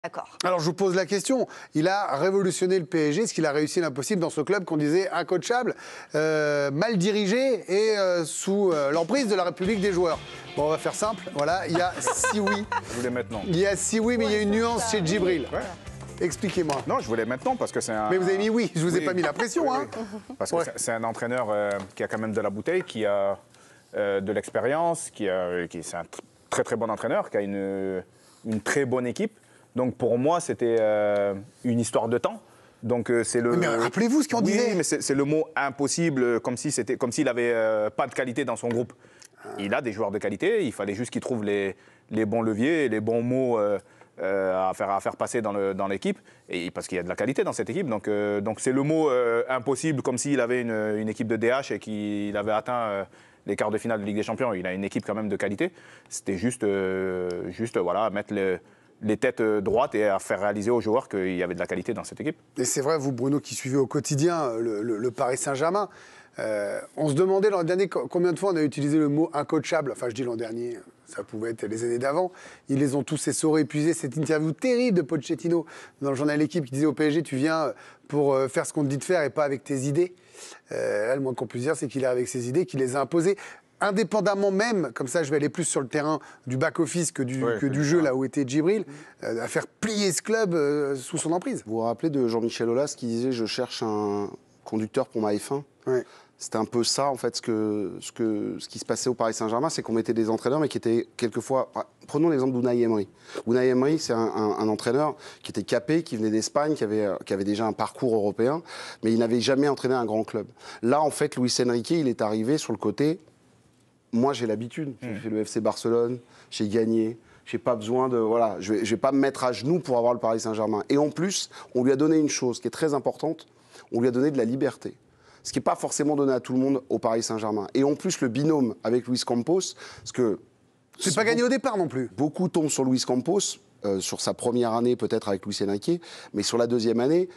D'accord. Alors je vous pose la question, il a révolutionné le PSG, est-ce qu'il a réussi l'impossible dans ce club qu'on disait incoachable, mal dirigé et sous l'emprise de la République des joueurs? Bon, on va faire simple, voilà, il y a 6 oui. Je voulais maintenant. Il y a 6 oui, mais il y a une nuance chez Djibril. Ouais. Expliquez-moi. Non, je voulais maintenant parce que c'est un... Mais vous avez mis oui, je vous ai Oui. pas mis la pression, Oui, hein. oui. Parce que c'est un entraîneur qui a quand même de la bouteille, qui a de l'expérience, c'est un très très bon entraîneur, qui a une très bonne équipe. Donc pour moi, c'était une histoire de temps. Donc c'est le. Mais rappelez-vous ce qu'on disait. Oui, mais c'est le mot impossible, comme s'il avait pas de qualité dans son groupe. Il a des joueurs de qualité. Il fallait juste qu'il trouve les bons leviers, et les bons mots à faire passer dans l'équipe. Et parce qu'il y a de la qualité dans cette équipe. Donc c'est le mot impossible, comme s'il avait une équipe de DH et qu'il avait atteint. Les quarts de finale de Ligue des Champions, il a une équipe quand même de qualité. C'était juste voilà, mettre les têtes droites et à faire réaliser aux joueurs qu'il y avait de la qualité dans cette équipe. Et c'est vrai, vous, Bruno, qui suivez au quotidien le Paris Saint-Germain, on se demandait l'an dernier combien de fois on a utilisé le mot incoachable. Enfin, je dis l'an dernier, ça pouvait être les années d'avant. Ils les ont tous essorés, épuisés. Cette interview terrible de Pochettino dans le journal L'Équipe qui disait au PSG, tu viens pour faire ce qu'on te dit de faire et pas avec tes idées. Là, le moins qu'on puisse dire, c'est qu'il est avec ses idées, qu'il les a imposées. Indépendamment même, comme ça je vais aller plus sur le terrain du back-office que du jeu, là où était Djibril, à faire plier ce club sous son emprise. Vous vous rappelez de Jean-Michel Aulas qui disait « Je cherche un conducteur pour ma F1 ». C'était un peu ça, en fait, ce qui se passait au Paris Saint-Germain, c'est qu'on mettait des entraîneurs, mais qui étaient quelquefois... Prenons l'exemple d'Unai Emery. Unai Emery, c'est un entraîneur qui était capé, qui venait d'Espagne, qui avait déjà un parcours européen, mais il n'avait jamais entraîné un grand club. Là, en fait, Luis Enrique, il est arrivé sur le côté... Moi, j'ai l'habitude. J'ai fait le FC Barcelone, j'ai gagné. J'ai pas besoin de... Voilà, je vais pas me mettre à genoux pour avoir le Paris Saint-Germain. Et en plus, on lui a donné une chose qui est très importante. On lui a donné de la liberté. Ce qui n'est pas forcément donné à tout le monde au Paris Saint-Germain. Et en plus, le binôme avec Luis Campos, parce que... C'est pas gagné au départ non plus. Beaucoup tombent sur Luis Campos, sur sa première année peut-être avec Luis Enrique, mais sur la deuxième année,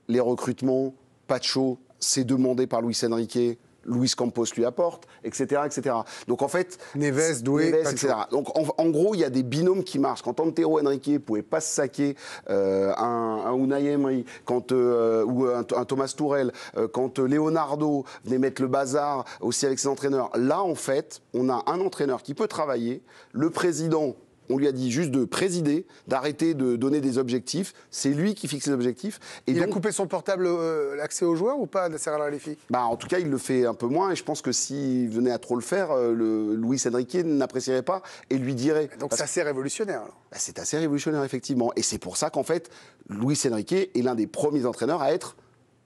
les recrutements, Pacho, c'est demandé par Luis Enrique... Luis Campos lui apporte, etc., etc. Donc en fait... Neves, Doué, etc. Donc en gros, il y a des binômes qui marchent. Quand Antero Henrique ne pouvait pas se saquer un Unai Emery, ou un Thomas Tuchel, quand Leonardo venait mettre le bazar aussi avec ses entraîneurs, là en fait, on a un entraîneur qui peut travailler, le président... On lui a dit juste de présider, d'arrêter de donner des objectifs. C'est lui qui fixe les objectifs. Et il a coupé son portable, l'accès aux joueurs ou pas, Nasser Al-Khelaifi? En tout cas, il le fait un peu moins. Et je pense que s'il venait à trop le faire, Luis Enrique n'apprécierait pas et lui dirait... Donc c'est assez révolutionnaire, alors. C'est assez révolutionnaire, effectivement. Et c'est pour ça qu'en fait, Luis Enrique est l'un des premiers entraîneurs à être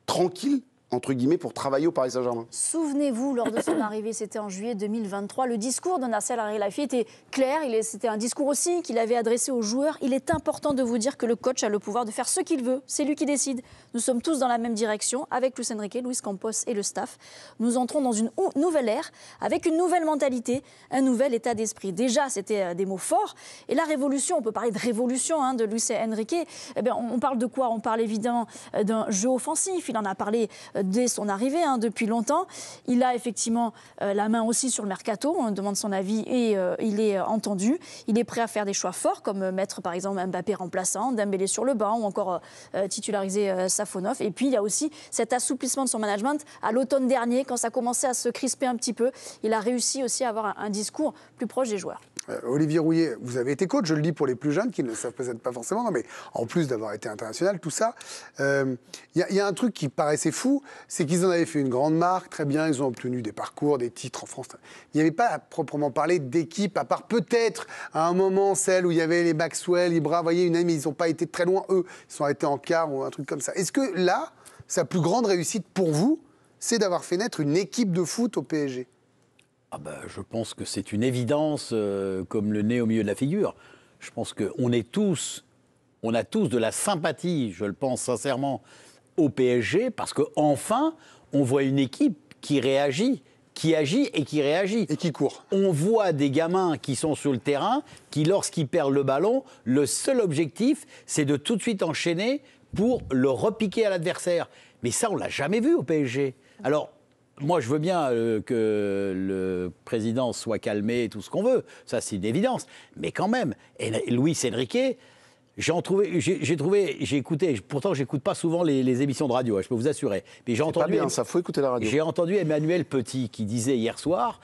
tranquille, entre guillemets, pour travailler au Paris Saint-Germain. Souvenez-vous, lors de son arrivée, c'était en juillet 2023, le discours de Nasser Al-Khelaifi était clair. C'était un discours aussi qu'il avait adressé aux joueurs. Il est important de vous dire que le coach a le pouvoir de faire ce qu'il veut. C'est lui qui décide. Nous sommes tous dans la même direction, avec Luis Enrique, Luis Campos et le staff. Nous entrons dans une nouvelle ère, avec une nouvelle mentalité, un nouvel état d'esprit. Déjà, c'était des mots forts. Et la révolution, on peut parler de révolution de Luis Enrique. Eh bien, on parle de quoi? On parle évidemment d'un jeu offensif. Il en a parlé dès son arrivée, depuis longtemps. Il a effectivement la main aussi sur le mercato, on demande son avis et il est entendu. Il est prêt à faire des choix forts, comme mettre par exemple Mbappé remplaçant, Dembélé sur le banc ou encore titulariser Safonov. Et puis il y a aussi cet assouplissement de son management à l'automne dernier, quand ça commençait à se crisper un petit peu. Il a réussi aussi à avoir un discours plus proche des joueurs. Olivier Rouillet, vous avez été coach, je le dis pour les plus jeunes qui ne le savent peut-être pas forcément, non, mais en plus d'avoir été international, tout ça, y a un truc qui paraissait fou, c'est qu'ils en avaient fait une grande marque, très bien, ils ont obtenu des parcours, des titres en France. Il n'y avait pas à proprement parler d'équipe, à part peut-être à un moment celle où il y avait les Maxwell, Ibra, vous voyez, mais ils n'ont pas été très loin, eux, ils sont arrêtés en quart ou un truc comme ça. Est-ce que là, sa plus grande réussite pour vous, c'est d'avoir fait naître une équipe de foot au PSG ? Je pense que c'est une évidence comme le nez au milieu de la figure. Je pense qu'on on a tous de la sympathie, je le pense sincèrement, au PSG, parce qu'enfin, on voit une équipe qui réagit, qui agit et qui réagit. Et qui court. On voit des gamins qui sont sur le terrain, qui, lorsqu'ils perdent le ballon, le seul objectif, c'est de tout de suite enchaîner pour le repiquer à l'adversaire. Mais ça, on ne l'a jamais vu au PSG. Alors, moi, je veux bien que le président soit calmé et tout ce qu'on veut. Ça, c'est une évidence. Mais quand même, Luis Enrique, j'ai écouté, pourtant j'écoute pas souvent les émissions de radio, je peux vous assurer. Mais j'ai entendu, pas bien, ça faut écouter la radio. J'ai entendu Emmanuel Petit qui disait hier soir,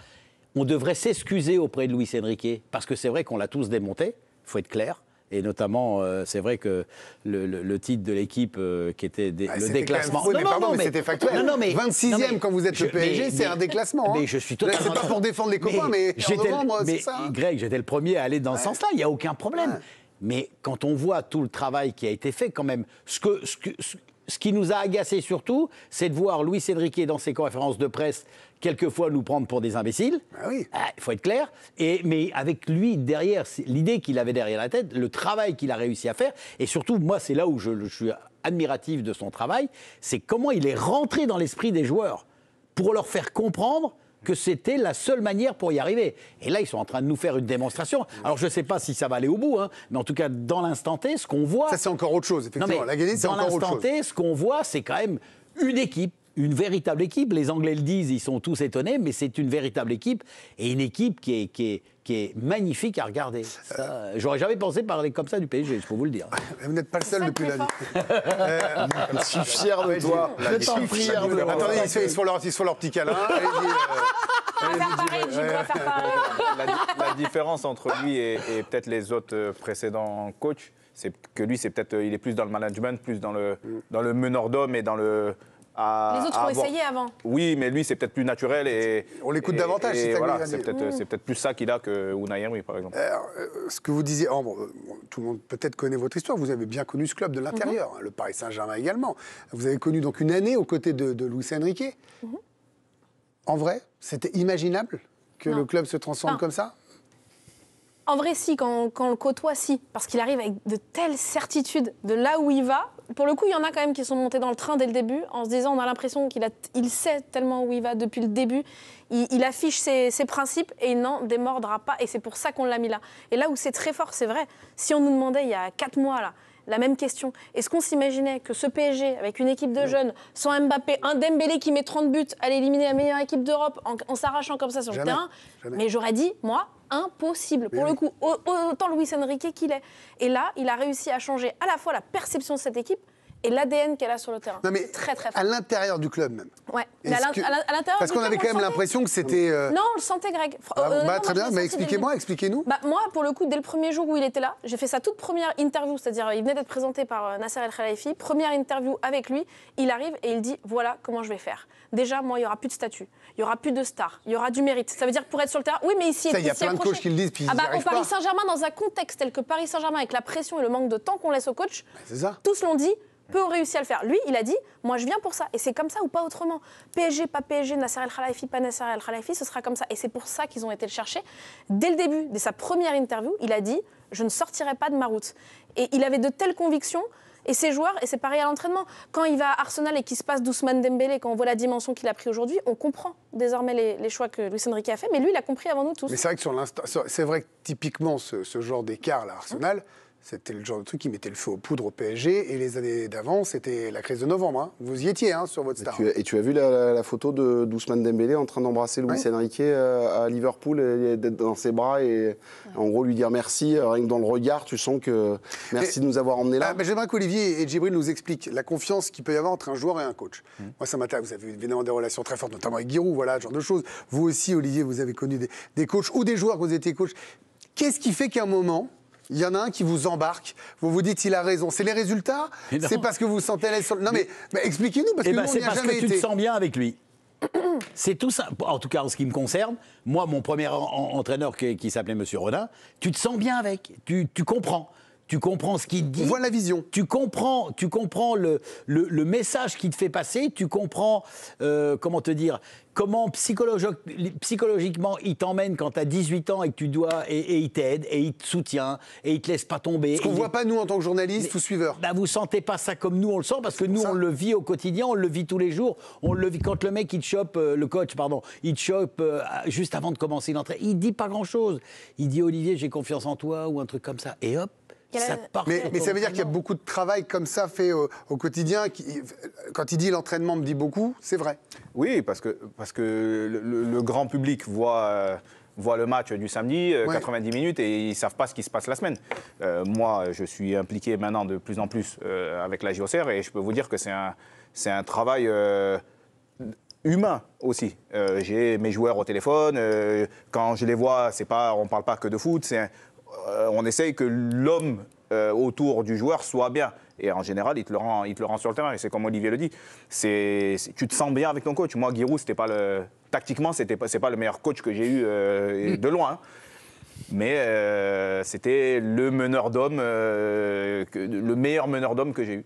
on devrait s'excuser auprès de Luis Enrique, parce que c'est vrai qu'on l'a tous démonté, il faut être clair. Et notamment, c'est vrai que le titre de l'équipe qui était le déclassement. Faux, mais c'était factuel. 26e quand vous êtes le PSG, c'est un déclassement. Mais je suis totalement. C'est pas pour défendre les copains, mais en novembre, c'est ça. Greg, j'étais le premier à aller dans ce sens-là, il n'y a aucun problème. Ouais. Mais quand on voit tout le travail qui a été fait, quand même, ce qui nous a agacé surtout, c'est de voir Luis Enrique dans ses conférences de presse quelquefois nous prendre pour des imbéciles. Ah oui. Il faut être clair. Mais avec lui derrière, l'idée qu'il avait derrière la tête, le travail qu'il a réussi à faire, et surtout, moi, c'est là où je suis admiratif de son travail, c'est comment il est rentré dans l'esprit des joueurs pour leur faire comprendre que c'était la seule manière pour y arriver. Et là, ils sont en train de nous faire une démonstration. Alors, je ne sais pas si ça va aller au bout, hein, mais en tout cas, dans l'instant T, ce qu'on voit... Ça, c'est encore autre chose, effectivement. La Guinée, c'est encore autre chose. Dans l'instant T, ce qu'on voit, c'est quand même une équipe, une véritable équipe. Les Anglais le disent, ils sont tous étonnés, mais c'est une véritable équipe, et une équipe qui est magnifique à regarder. J'aurais jamais pensé parler comme ça du PSG, je peux vous le dire. Vous n'êtes pas le seul depuis la nuit. Je suis fier de toi. Je t'en prie. Attendez, ils se font leur petit câlin. La différence entre lui et peut-être les autres précédents coachs, c'est que lui, il est plus dans le management, plus dans le meneur d'hommes et dans le... Les autres ont essayé avant. Oui, mais lui, c'est peut-être plus naturel. On l'écoute davantage, c'est ça. Voilà, c'est peut-être plus ça qu'il a que Unai Emery, par exemple. Ce que vous disiez, tout le monde peut-être connaît votre histoire. Vous avez bien connu ce club de l'intérieur, le Paris Saint-Germain également. Vous avez connu donc une année aux côtés de Luis Enrique. En vrai, c'était imaginable que le club se transforme comme ça ? En vrai, si, quand on le côtoie, si. Parce qu'il arrive avec de telles certitudes de là où il va. Pour le coup, il y en a quand même qui sont montés dans le train dès le début, en se disant, on a l'impression qu'il sait tellement où il va depuis le début. Il affiche ses principes et il n'en démordra pas. Et c'est pour ça qu'on l'a mis là. Et là où c'est très fort, c'est vrai. Si on nous demandait il y a 4 mois, là, la même question. Est-ce qu'on s'imaginait que ce PSG, avec une équipe de jeunes, sans Mbappé, un Dembélé qui met 30 buts, allait éliminer la meilleure équipe d'Europe en s'arrachant comme ça sur le terrain ? Mais j'aurais dit, moi, impossible. Pour le coup, autant Luis Enrique qu'il est. Et là, il a réussi à changer à la fois la perception de cette équipe et l'ADN qu'elle a sur le terrain. Non, mais très, très fort. À l'intérieur du club même. Ouais. Mais à l'intérieur parce qu'on avait quand même l'impression que c'était... Non, on le sentait, Greg. Très bien, mais expliquez-nous. Moi, pour le coup, dès le premier jour où il était là, j'ai fait sa toute première interview, c'est-à-dire il venait d'être présenté par Nasser El Khelaifi, première interview avec lui, il arrive et il dit, voilà comment je vais faire. Déjà, moi, il n'y aura plus de statut, il n'y aura plus de stars, il y aura du mérite. Ça veut dire que pour être sur le terrain, oui, mais ici... Il y a plein de coachs qui le disent, puis au Paris Saint-Germain, dans un contexte tel que Paris Saint-Germain, avec la pression et le manque de temps qu'on laisse au coach, tous l'ont dit, peu ont réussi à le faire. Lui, il a dit, moi je viens pour ça. Et c'est comme ça ou pas autrement. PSG, pas PSG, Nasser El Khelaifi, pas Nasser El Khelaifi, ce sera comme ça. Et c'est pour ça qu'ils ont été le chercher. Dès le début, dès sa première interview, il a dit, je ne sortirai pas de ma route. Et il avait de telles convictions. Et ses joueurs, et c'est pareil à l'entraînement, quand il va à Arsenal et qu'il se passe d'Ousmane Dembélé, quand on voit la dimension qu'il a pris aujourd'hui, on comprend désormais les choix que Luis Enrique a fait. Mais lui, il a compris avant nous tous. Mais c'est vrai que c'est vrai que typiquement, ce genre d'écart, là, Arsenal... C'était le genre de truc qui mettait le feu aux poudres au PSG. Et les années d'avant, c'était la crise de novembre. Hein. Vous y étiez sur votre star. Et tu as vu la photo d'Ousmane Dembélé en train d'embrasser Luis Enrique à Liverpool et d'être dans ses bras et en gros lui dire merci. Rien que dans le regard, tu sens que merci de nous avoir emmenés là. J'aimerais qu'Olivier et Djibril nous expliquent la confiance qu'il peut y avoir entre un joueur et un coach. Moi, ça m'intéresse. Vous avez évidemment des relations très fortes, notamment avec Giroud, voilà, ce genre de choses. Vous aussi, Olivier, vous avez connu des coachs ou des joueurs que vous étiez coach. Qu'est-ce qui fait qu'à un moment... Il y en a un qui vous embarque, vous vous dites il a raison. C'est les résultats ? C'est parce que vous vous sentez à l'aise sur... Non mais expliquez-nous, parce que nous, on n'y a jamais été. C'est parce que tu te sens bien avec lui. C'est tout ça. En tout cas, en ce qui me concerne, moi, mon premier entraîneur qui s'appelait Monsieur Rodin, tu te sens bien avec. Tu comprends. Tu comprends ce qu'il te dit. On voit la vision. Tu comprends le message qu'il te fait passer. Tu comprends, comment te dire, comment psychologiquement il t'emmène quand tu as 18 ans et que tu dois, et il t'aide, et il te soutient, et il te laisse pas tomber. Ce qu'on ne voit pas, nous, en tant que journalistes ou suiveurs. Vous ne sentez pas ça comme nous, on le sent, parce que nous, on le vit au quotidien, on le vit tous les jours. On le vit quand le mec, il te chope, le coach, pardon, il te chope juste avant de commencer l'entrée. Il dit pas grand-chose. Il dit, Olivier, j'ai confiance en toi, ou un truc comme ça. Et hop. Mais ça veut dire qu'il y a beaucoup de travail comme ça fait au quotidien. Quand il dit l'entraînement me dit beaucoup, c'est vrai. Oui, parce que le grand public voit voient le match du samedi, 90 minutes, et ils ne savent pas ce qui se passe la semaine. Moi, je suis impliqué maintenant de plus en plus avec la JOCR, et je peux vous dire que c'est un travail humain aussi. J'ai mes joueurs au téléphone, quand je les vois, on ne parle pas que de foot, on essaye que l'homme autour du joueur soit bien. Et en général, il te le rend sur le terrain. Et c'est comme Olivier le dit, tu te sens bien avec ton coach. Moi, Giroud, tactiquement, c'est pas le meilleur coach que j'ai eu de loin. Hein. Mais c'était le meneur d'homme, le meilleur meneur d'homme que j'ai eu.